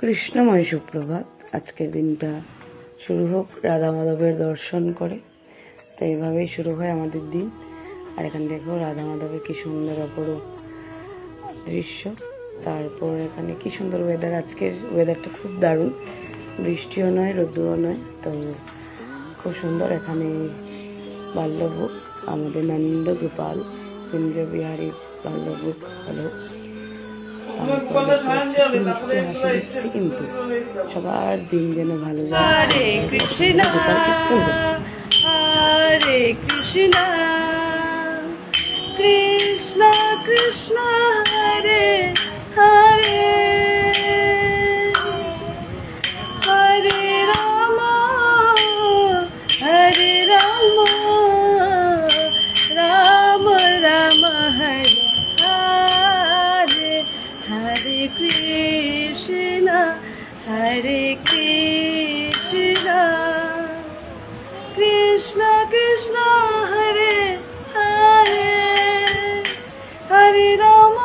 কৃষ্ণময় সুপ্রভাত। আজকের দিনটা শুরু হোক রাধা মাধবের দর্শন করে। তো এইভাবেই শুরু হয় আমাদের দিন। আর এখানে দেখো রাধা মাধবের কি সুন্দর অপরূপ দৃশ্য। তারপর এখানে কি সুন্দর ওয়েদার, আজকের ওয়েদারটা খুব দারুণ, বৃষ্টিও নয় রোদ্দুরও নয়, তো খুব সুন্দর। এখানে বাল্যভোগ, আমাদের নন্দ গোপাল কুঞ্জ বিহারীর বাল্যভোগ হলো। মিষ্টি হাসি দিচ্ছে, কিন্তু সবার দিন যেন ভালো যায়। হরে কৃষ্ণ হরে কৃষ্ণ কৃষ্ণ কৃষ্ণ হরে হরে হরে রাম হরে রাম রাম রাম হরে হরে হরে কৃষ্ণ হরে কৃষ্ণ কৃষ্ণ কৃষ্ণ হরে হরে হরে রাম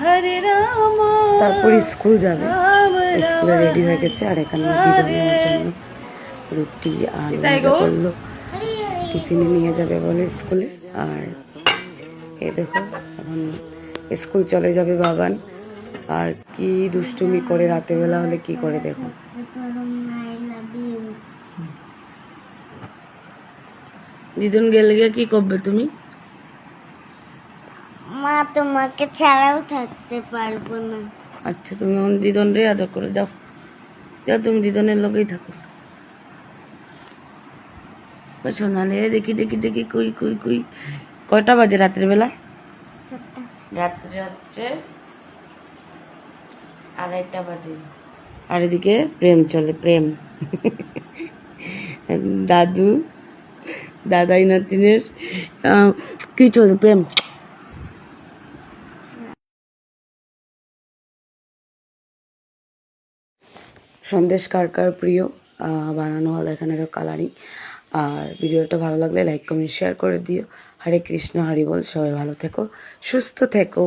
হরে রাম। তারপর স্কুল যাবে, স্কুলে রেডি হয়ে গেছে। আর এখানে দিদা নেওয়ার জন্য রুটি আর ভাজা করলো, টিফিনে নিয়ে যাবে বলে স্কুলে। আর এই দেখো এখন স্কুল চলে যাবে বাবান। আর কি দুষ্টুমি করে রাতের বেলা হলে কি করে দেখো। দিদুন গেলে গিয়ে কি করবে তুমি? মা তোমাকে ছাড়াও থাকতে পারবো না। আচ্ছা, তুমি এখন দিদন রে আদর করে যাও, যাও তুমি দিদনের লোকেই থাকো। সোনালে দেখি দেখি দেখি কুই কুই কুই। কয়টা বাজে রাতের বেলা? রাত্রে হচ্ছে 2:30 বাজে। আর এদিকে প্রেম চলে, প্রেম। দাদু দাদাই নাতিনের কি চলে, প্রেম। সন্দেশ কার কার প্রিয়, বানানো হলো এখানে কালারিং। আর ভিডিওটা ভালো লাগলে লাইক কমেন্ট শেয়ার করে দিও। হরে কৃষ্ণ হরি বল। সবাই ভালো থেকো, সুস্থ থেকো।